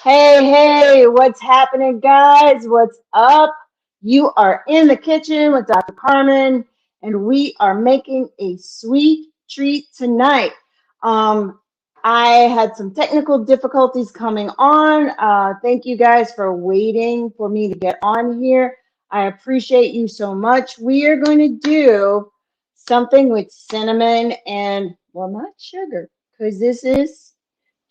Hey, what's happening, guys? What's up? You are in the kitchen with Dr. Carmen, and we are making a sweet treat tonight. Um, I had some technical difficulties coming on. Thank you guys for waiting for me to get on here. I appreciate you so much. We are going to do something with cinnamon and, well, not sugar, because this is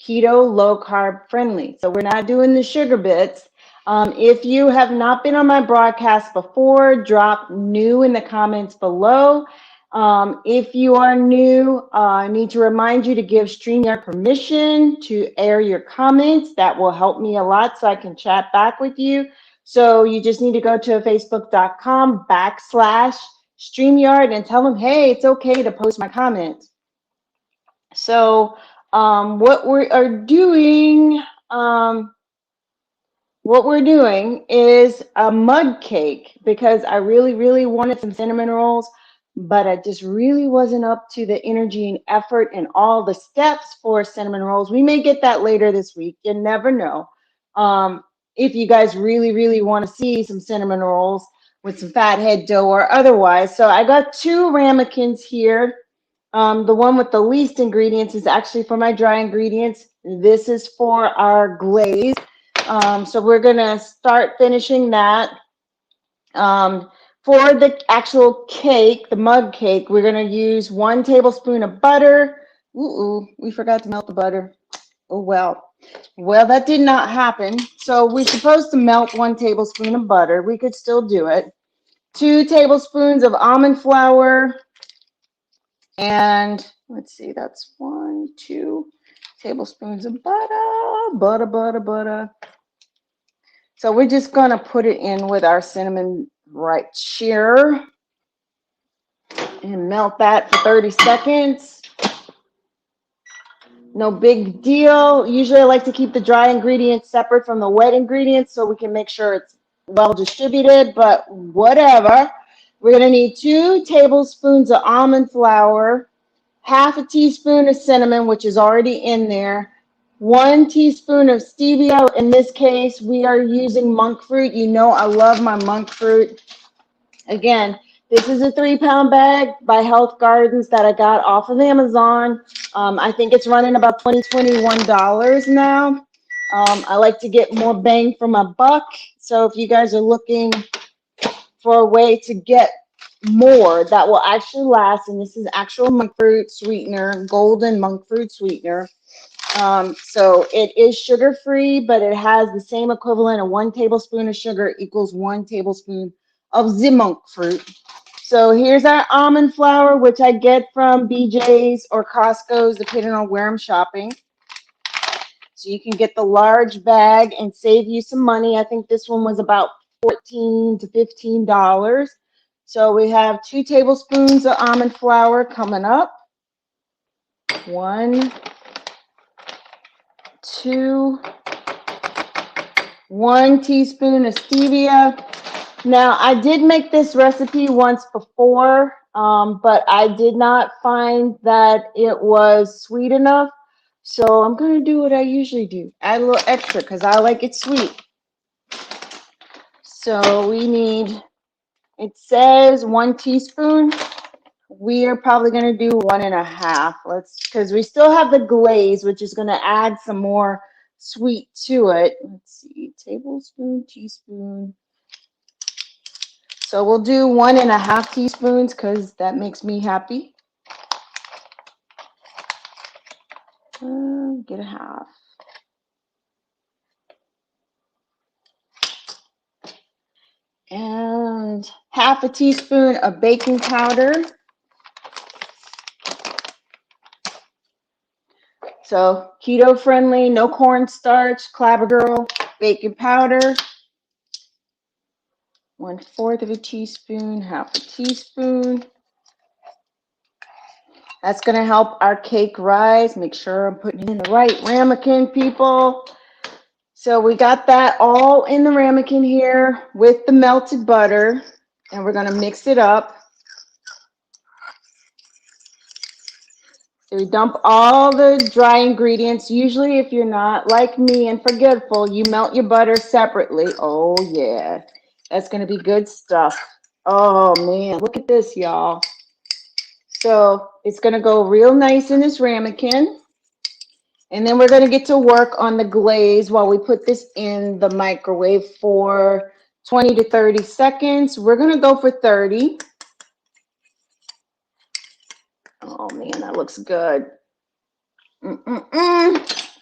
keto, low carb friendly. So we're not doing the sugar bits. If you have not been on my broadcast before, drop new in the comments below. If you are new, I need to remind you to give StreamYard permission to air your comments. That will help me a lot so I can chat back with you. So you just need to go to facebook.com/StreamYard and tell them, hey, it's okay to post my comments. So what we are doing, is a mud cake because I really wanted some cinnamon rolls, but I just really wasn't up to the energy and effort and all the steps for cinnamon rolls. We may get that later this week. You never know. If you guys really want to see some cinnamon rolls with some fathead dough or otherwise. So I got two ramekins here. The one with the least ingredients is actually for my dry ingredients. This is for our glaze. So we're gonna start finishing that. For the actual cake, the mug cake, we're gonna use 1 tablespoon of butter. Ooh, we forgot to melt the butter. Oh well. Well, that did not happen. So we're supposed to melt 1 tablespoon of butter. We could still do it. 2 tablespoons of almond flour. And let's see, that's 1, 2 tablespoons of butter. So we're just gonna put it in with our cinnamon right here and melt that for 30 seconds. No big deal. Usually I like to keep the dry ingredients separate from the wet ingredients so we can make sure it's well distributed, but whatever. We're gonna need 2 tablespoons of almond flour, half a teaspoon of cinnamon, which is already in there, 1 teaspoon of stevia. In this case, we are using monk fruit. You know I love my monk fruit. Again, this is a 3-pound bag by Health Gardens that I got off of Amazon. I think it's running about $20, $21 now. I like to get more bang for my buck. So if you guys are looking for a way to get more that will actually last, and this is actual monk fruit sweetener, golden monk fruit sweetener. So it is sugar free, but it has the same equivalent of 1 tablespoon of sugar equals 1 tablespoon of the monk fruit. So here's our almond flour, which I get from BJ's or Costco's, depending on where I'm shopping. So you can get the large bag and save you some money. I think this one was about $14 to $15. So we have 2 tablespoons of almond flour coming up. 1, 2, 1 teaspoon of stevia. Now, I did make this recipe once before, but I did not find that it was sweet enough. So I'm going to do what I usually do. Add a little extra because I like it sweet. So we need, it says 1 teaspoon. We are probably going to do 1.5. Because we still have the glaze, which is going to add some more sweet to it. Let's see, tablespoon, teaspoon. So we'll do 1.5 teaspoons because that makes me happy. Get a half. And half a teaspoon of baking powder. So keto friendly, no cornstarch, Clabber Girl, baking powder. 1/4 of a teaspoon, half a teaspoon. That's going to help our cake rise. Make sure I'm putting in the right ramekin, people. So we got that all in the ramekin here with the melted butter, and we're going to mix it up. So we dump all the dry ingredients. Usually if you're not like me and forgetful, you melt your butter separately. Oh yeah, that's gonna be good stuff. Oh man, look at this, y'all. So it's gonna go real nice in this ramekin. And then we're gonna get to work on the glaze while we put this in the microwave for 20 to 30 seconds. We're gonna go for 30. Oh man, that looks good.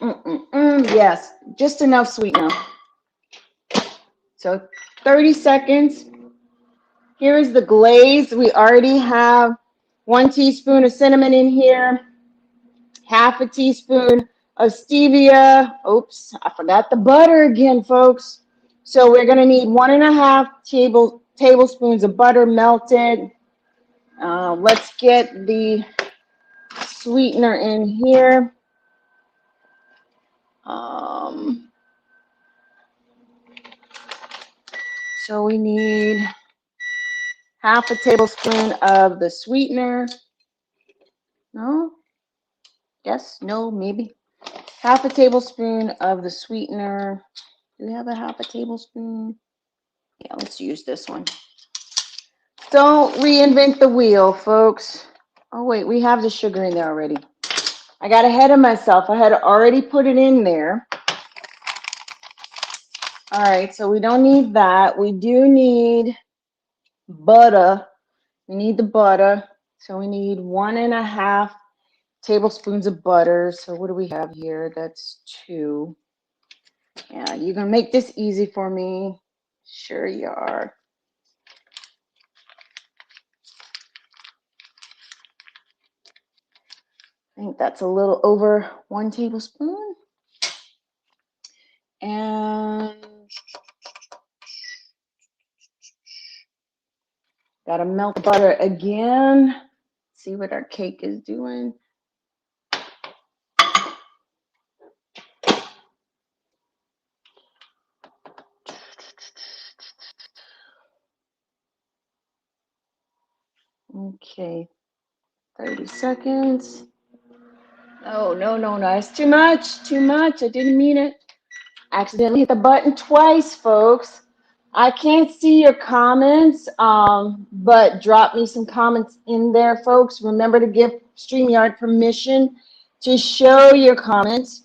Yes, just enough sweetener. So 30 seconds. Here is the glaze. We already have 1 teaspoon of cinnamon in here, half a teaspoon of stevia. Oops, I forgot the butter again, folks. So we're going to need 1.5 tablespoons of butter melted. Let's get the sweetener in here. So we need half a tablespoon of the sweetener. No? Yes? No? Maybe? Half a tablespoon of the sweetener. Do we have a half a tablespoon? Yeah, let's use this one. Don't reinvent the wheel, folks. Oh, wait, we have the sugar in there already. I got ahead of myself. I had already put it in there. All right, so we don't need that. We do need butter. We need the butter. So we need 1.5 tablespoons of butter. So what do we have here? That's 2. Yeah, you're going to make this easy for me. Sure you are. I think that's a little over 1 tablespoon. And got to melt the butter again. See what our cake is doing. Okay, 30 seconds. Oh, no. It's too much. Too much. I didn't mean it. Accidentally hit the button twice, folks. I can't see your comments, but drop me some comments in there, folks. Remember to give StreamYard permission to show your comments.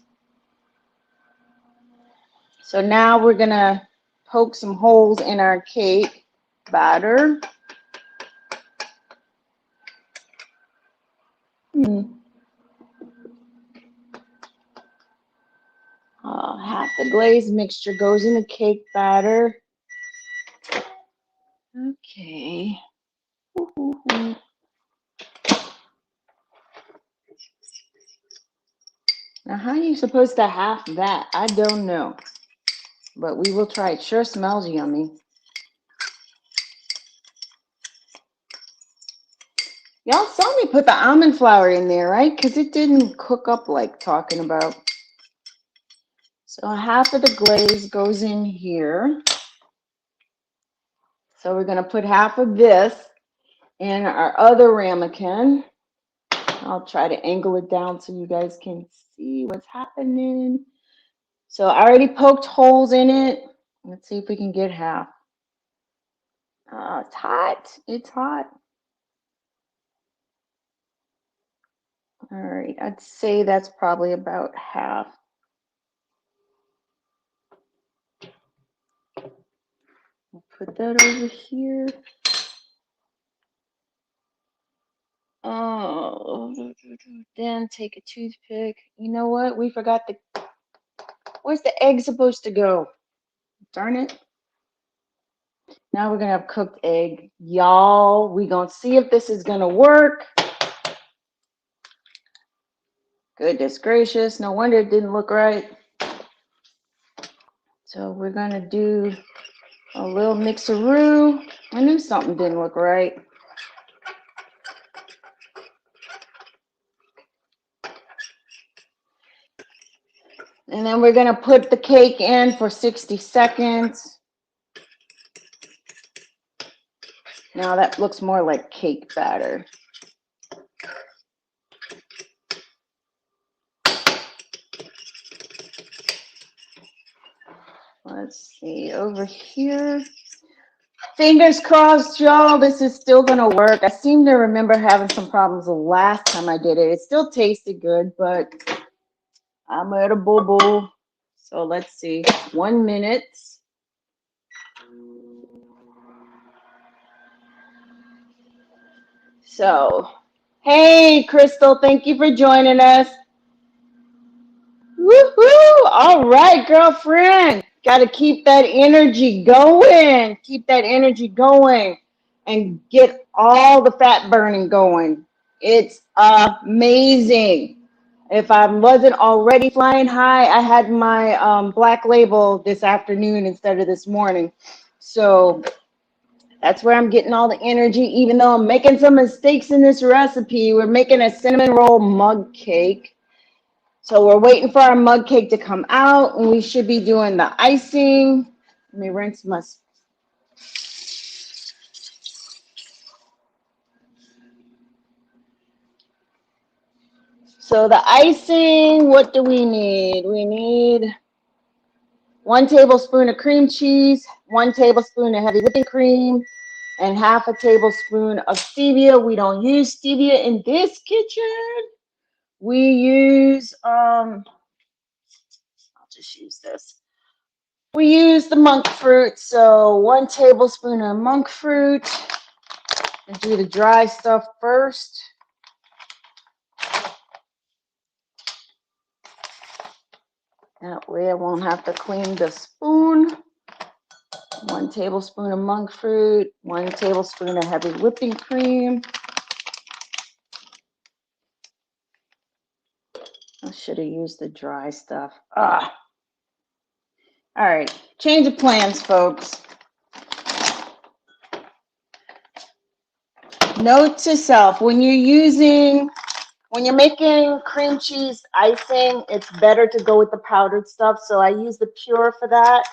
So now we're going to poke some holes in our cake batter. Half the glaze mixture goes in the cake batter. Okay. Now, how are you supposed to half that? I don't know. But we will try. It sure smells yummy. Y'all saw me put the almond flour in there, right? Because it didn't cook up like talking about. So half of the glaze goes in here. So we're going to put half of this in our other ramekin. I'll try to angle it down so you guys can see what's happening. So I already poked holes in it. Let's see if we can get half. It's hot. It's hot. All right, I'd say that's probably about half. We'll put that over here. Oh, then take a toothpick. You know what? We forgot the. Where's the egg supposed to go? Darn it. Now we're going to have cooked egg. Y'all, we're going to see if this is going to work. Goodness gracious. No wonder it didn't look right. So we're going to do a little mixeroo. I knew something didn't look right. And then we're going to put the cake in for 60 seconds. Now that looks more like cake batter. let's see over here. Fingers crossed, y'all. This is still gonna work. I seem to remember having some problems the last time I did it. It still tasted good, but I'm at a boo-boo. So let's see. 1 minute. So, hey, Crystal, thank you for joining us. Woohoo! All right, girlfriend. Got to keep that energy going. Keep that energy going and get all the fat burning going. It's amazing. If I wasn't already flying high, I had my black label this afternoon instead of this morning. So that's where I'm getting all the energy, even though I'm making some mistakes in this recipe. We're making a cinnamon roll mug cake. So we're waiting for our mug cake to come out, and we should be doing the icing. Let me rinse my... So the icing, what do we need? We need 1 tablespoon of cream cheese, 1 tablespoon of heavy whipping cream, and half a tablespoon of stevia. We don't use stevia in this kitchen. We use, I'll just use this. We use the monk fruit, so 1 tablespoon of monk fruit. And do the dry stuff first. That way I won't have to clean the spoon. 1 tablespoon of monk fruit, 1 tablespoon of heavy whipping cream. I should have used the dry stuff. All right, change of plans, folks. Note to self, when you're making cream cheese icing, it's better to go with the powdered stuff. So I use the pure for that.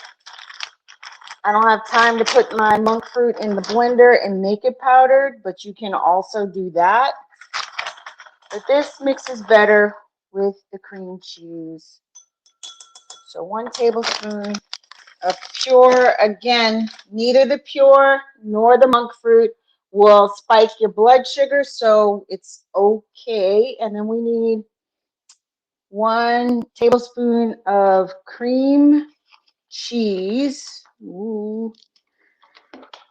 I don't have time to put my monk fruit in the blender and make it powdered, but you can also do that. But this mixes better with the cream cheese. So 1 tablespoon of pure. Again, neither the pure nor the monk fruit will spike your blood sugar, so it's okay. And then we need 1 tablespoon of cream cheese. Ooh.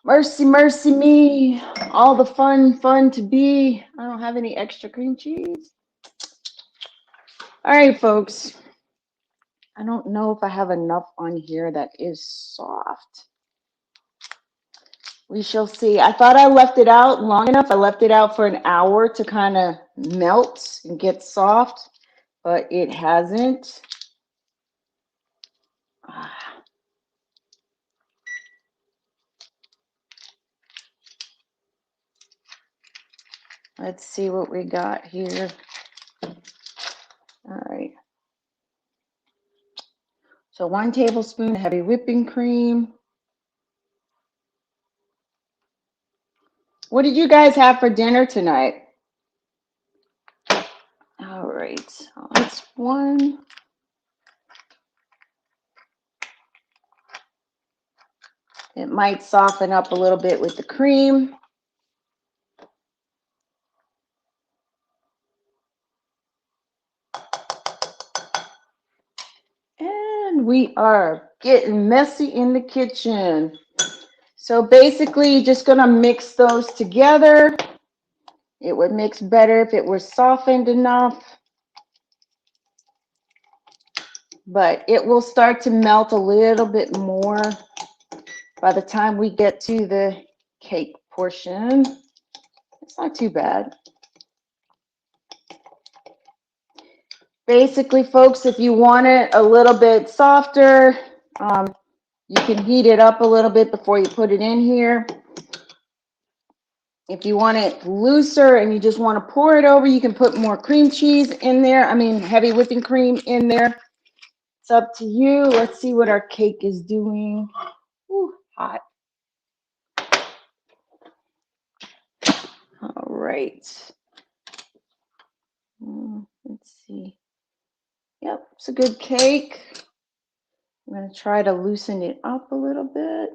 Mercy, mercy me. All the fun to be. I don't have any extra cream cheese. All right, folks. I don't know if I have enough on here that is soft. We shall see. I thought I left it out long enough. I left it out for an hour to kind of melt and get soft, but it hasn't. Let's see what we got here. All right. So 1 tablespoon of heavy whipping cream. What did you guys have for dinner tonight? All right. So that's 1. It might soften up a little bit with the cream. And we are getting messy in the kitchen. So basically, you're just going to mix those together. It would mix better if it were softened enough. But it will start to melt a little bit more by the time we get to the cake portion. It's not too bad. Basically, folks, if you want it a little bit softer, you can heat it up a little bit before you put it in here. If you want it looser and you just want to pour it over, you can put more cream cheese in there. I mean, heavy whipping cream in there. It's up to you. Let's see what our cake is doing. Ooh, hot. All right. Let's see. Yep, it's a good cake. I'm going to try to loosen it up a little bit.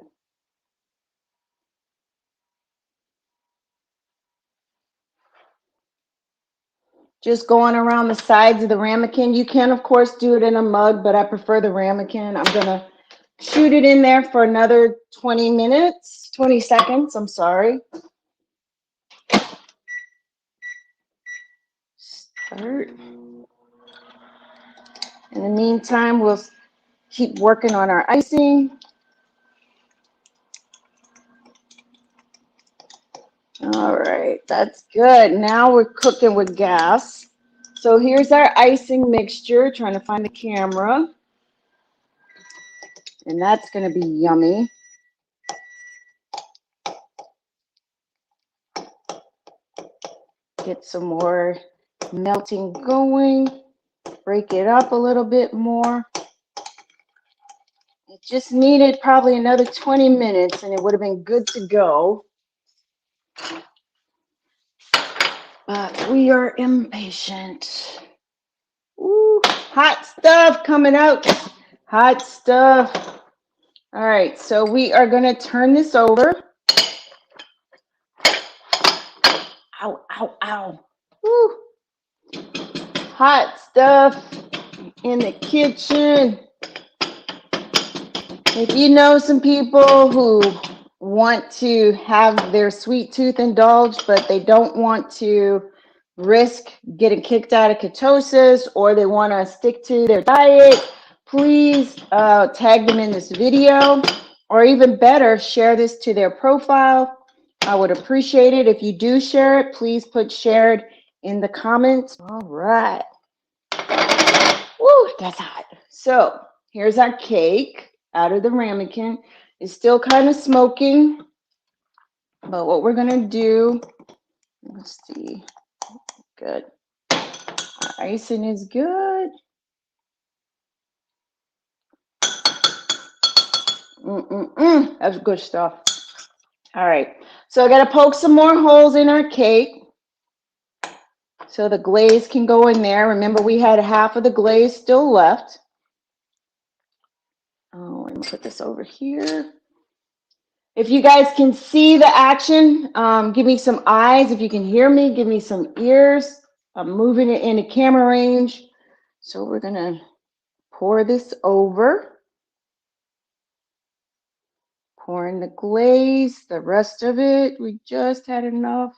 Just going around the sides of the ramekin. You can, of course, do it in a mug, but I prefer the ramekin. I'm going to shoot it in there for another 20 minutes, 20 seconds, I'm sorry. Start. In the meantime, we'll keep working on our icing. All right, that's good. Now we're cooking with gas. So here's our icing mixture, trying to find the camera. And that's going to be yummy. Get some more melting going. Break it up a little bit more. It just needed probably another 20 minutes and it would have been good to go. But we are impatient. Ooh, hot stuff coming out. Hot stuff. All right, so we are going to turn this over. Ow, ow, ow. Woo. Hot stuff in the kitchen. If you know some people who want to have their sweet tooth indulged, but they don't want to risk getting kicked out of ketosis, or they want to stick to their diet, please tag them in this video, or even better, share this to their profile. I would appreciate it. If you do share it, please put shared in the comments. All right. Woo, that's hot. So here's our cake out of the ramekin. It's still kind of smoking, but what we're gonna do, let's see, good. Our icing is good. That's good stuff. All right, so I gotta poke some more holes in our cake so the glaze can go in there. Remember, we had half of the glaze still left. Oh, let me put this over here. If you guys can see the action, give me some eyes. If you can hear me, give me some ears. I'm moving it into camera range. So we're going to pour this over. Pour in the glaze, the rest of it. We just had enough.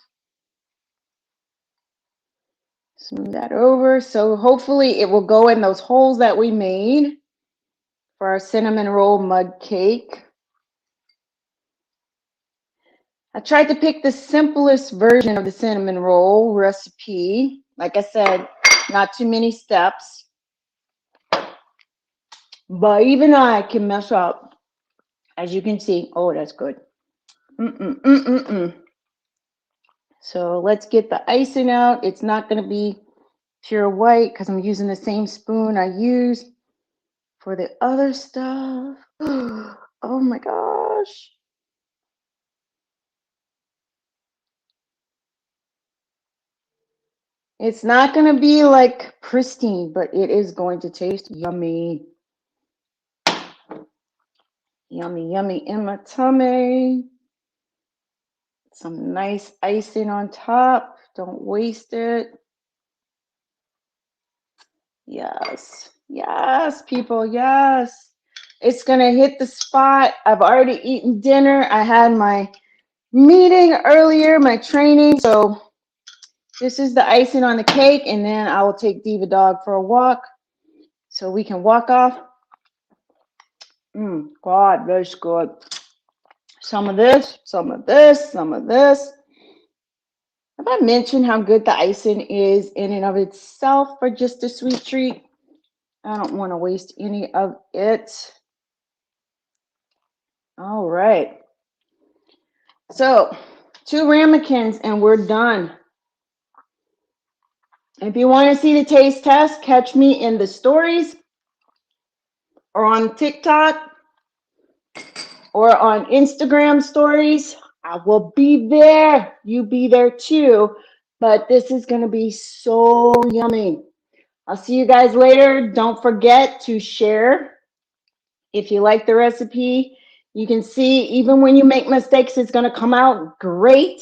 Smooth that over. So hopefully it will go in those holes that we made for our cinnamon roll mud cake. I tried to pick the simplest version of the cinnamon roll recipe. Like I said, not too many steps. But even I can mess up. As you can see. Oh, that's good. So let's get the icing out. It's not going to be pure white because I'm using the same spoon I use for the other stuff. Oh my gosh. It's not going to be like pristine, but it is going to taste yummy. Yummy, yummy in my tummy. Some nice icing on top. Don't waste it. Yes. Yes, people. Yes. It's going to hit the spot. I've already eaten dinner. I had my meeting earlier, my training. So this is the icing on the cake. And then I will take Diva Dog for a walk so we can walk off. God, that's good. Some of this, some of this, some of this. Have I mentioned how good the icing is in and of itself for just a sweet treat? I don't want to waste any of it. All right. So 2 ramekins and we're done. If you want to see the taste test, catch me in the stories or on TikTok or on Instagram stories. I will be there. You be there too. But this is going to be so yummy. I'll see you guys later. Don't forget to share If you like the recipe, you can see even when you make mistakes, it's going to come out great.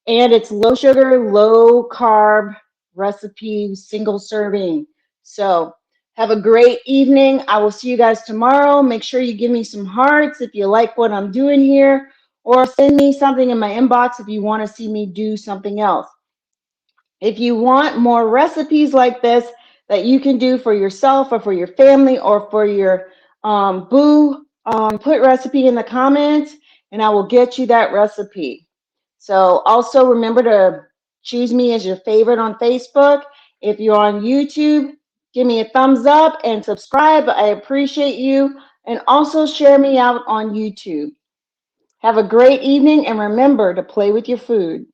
And it's low sugar, low carb recipe, single serving. So have a great evening. I will see you guys tomorrow. Make sure you give me some hearts if you like what I'm doing here, or send me something in my inbox if you want to see me do something else. If you want more recipes like this that you can do for yourself or for your family or for your boo, put recipe in the comments and I will get you that recipe. So also remember to choose me as your favorite on Facebook. If you're on YouTube, give me a thumbs up and subscribe. I appreciate you. And also share me out on YouTube. Have a great evening and remember to play with your food.